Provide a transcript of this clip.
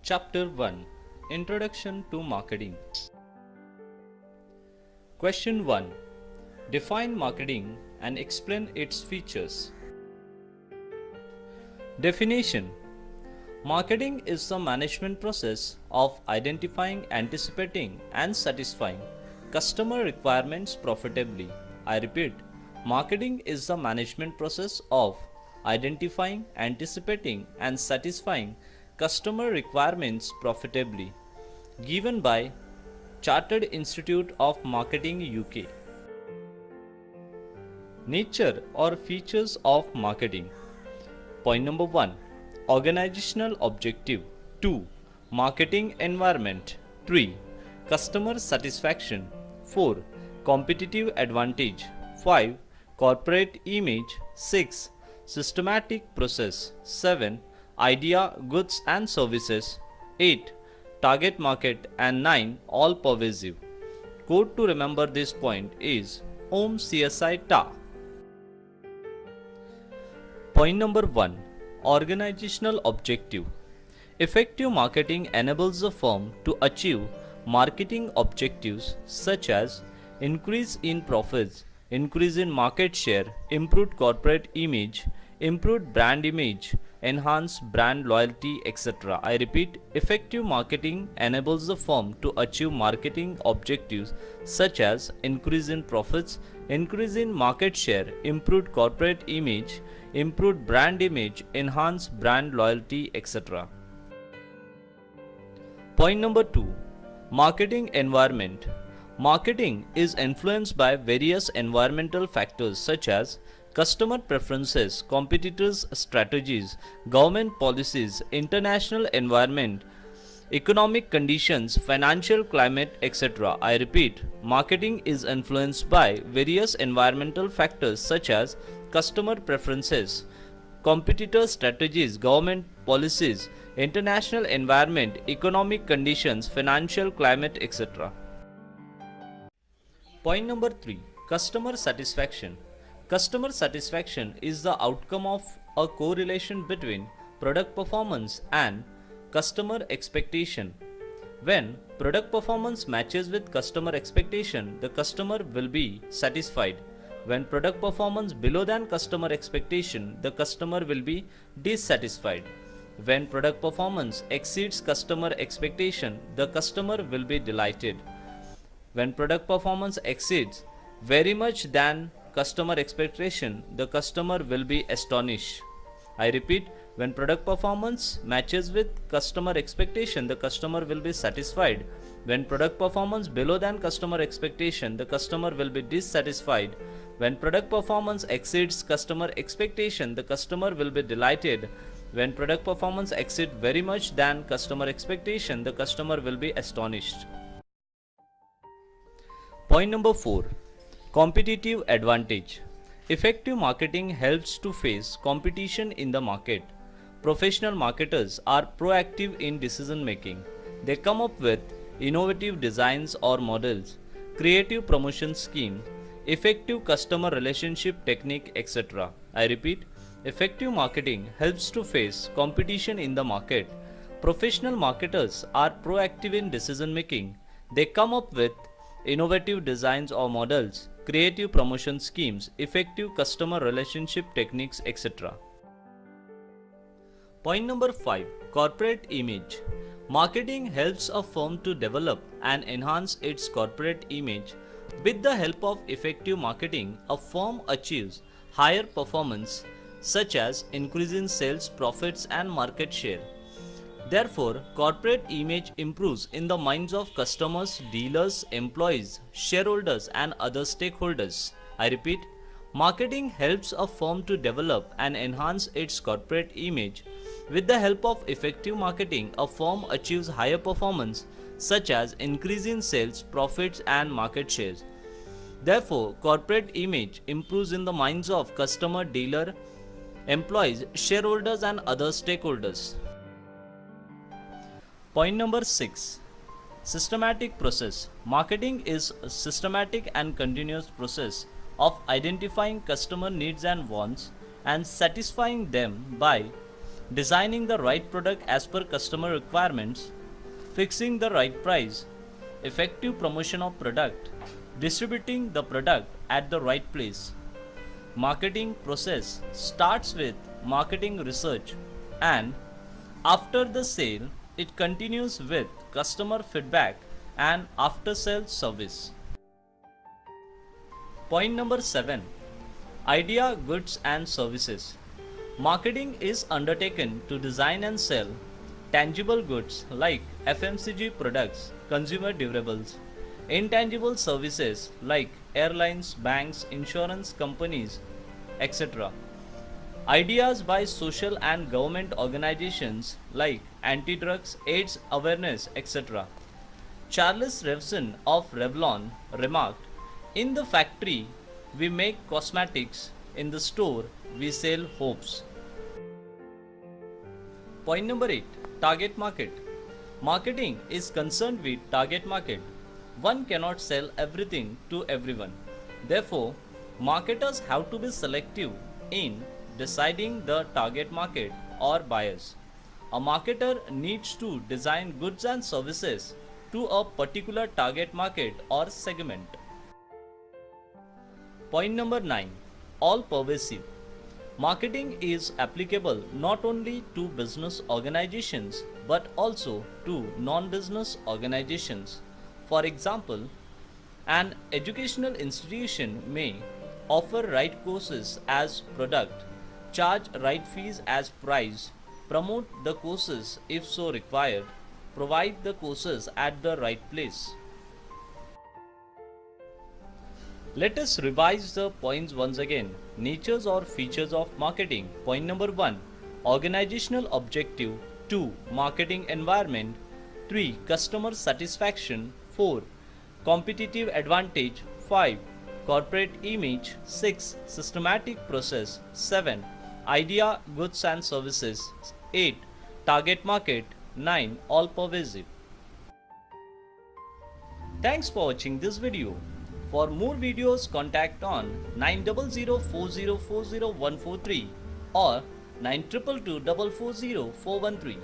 Chapter 1 Introduction to Marketing. Question 1. Define marketing and explain its features. Definition. Marketing is the management process of identifying, anticipating, and satisfying customer requirements profitably. I repeat, marketing is the management process of identifying, anticipating, and satisfying customer requirements profitably. Given by Chartered Institute of Marketing UK. Nature or features of marketing. Point number 1. Organizational objective. 2. Marketing environment. 3. Customer satisfaction. 4. Competitive advantage. 5. Corporate image. 6. Systematic process. 7. Idea, goods and services. 8. Target market. And 9. All pervasive. Code to remember this point is Om CSI TA. Point number 1. Organizational objective. Effective marketing enables the firm to achieve marketing objectives such as increase in profits, increase in market share, improved corporate image, improved brand image, enhance brand loyalty, etc. I repeat, effective marketing enables the firm to achieve marketing objectives such as increase in profits, increase in market share, improved corporate image, improved brand image, enhance brand loyalty, etc. Point number 2. Marketing environment. Marketing is influenced by various environmental factors such as customer preferences, competitors' strategies, government policies, international environment, economic conditions, financial climate, etc. I repeat, marketing is influenced by various environmental factors such as customer preferences, competitor strategies, government policies, international environment, economic conditions, financial climate, etc. Point number 3. Customer satisfaction. Customer satisfaction is the outcome of a correlation between product performance and customer expectation. When product performance matches with customer expectation, the customer will be satisfied. When product performance below than customer expectation, the customer will be dissatisfied. When product performance exceeds customer expectation, the customer will be delighted. When product performance exceeds very much than customer expectation, the customer will be astonished. I repeat, when product performance matches with customer expectation, the customer will be satisfied. When product performance below than customer expectation, the customer will be dissatisfied. When product performance exceeds customer expectation, the customer will be delighted. When product performance exceeds very much than customer expectation, the customer will be astonished. Point number 4. Competitive advantage. Effective marketing helps to face competition in the market. Professional marketers are proactive in decision making. They come up with innovative designs or models, creative promotion schemes, effective customer relationship technique, etc. I repeat, effective marketing helps to face competition in the market. Professional marketers are proactive in decision making. They come up with innovative designs or models, creative promotion schemes, effective customer relationship techniques, etc. Point number 5. Corporate image. Marketing helps a firm to develop and enhance its corporate image. With the help of effective marketing, a firm achieves higher performance such as increase in sales, profits and market share. Therefore, corporate image improves in the minds of customers, dealers, employees, shareholders and other stakeholders. I repeat, marketing helps a firm to develop and enhance its corporate image. With the help of effective marketing, a firm achieves higher performance such as increase in sales, profits and market shares. Therefore, corporate image improves in the minds of customer, dealer, employees, shareholders and other stakeholders. Point number 6. Systematic process. Marketing is a systematic and continuous process of identifying customer needs and wants and satisfying them by designing the right product as per customer requirements, fixing the right price, effective promotion of product, distributing the product at the right place. Marketing process starts with marketing research, and after the sale it continues with customer feedback and after sales service. Point number 7. Idea, goods and services. Marketing is undertaken to design and sell tangible goods like FMCG products, consumer durables, intangible services like airlines, banks, insurance companies, etc. Ideas by social and government organizations like anti-drugs, AIDS awareness, etc. Charles Revson of Revlon remarked, "In the factory, we make cosmetics, in the store, we sell hopes." Point number 8. Target market. Marketing is concerned with target market. One cannot sell everything to everyone. Therefore, marketers have to be selective in deciding the target market or buyers. A marketer needs to design goods and services to a particular target market or segment. Point number 9. All pervasive. Marketing is applicable not only to business organizations but also to non-business organizations. For example, an educational institution may offer right courses as product, charge right fees as price, promote the courses if so required, provide the courses at the right place. Let us revise the points once again. Natures or features of marketing. Point number 1. Organizational objective. 2. Marketing environment. 3. Customer satisfaction. 4. Competitive advantage. 5. Corporate image. 6. Systematic process. 7. Idea, goods and services. 8. Target market. 9. All pervasive. Thanks for watching this video. For more videos, contact on 9004040143 or 9222440413.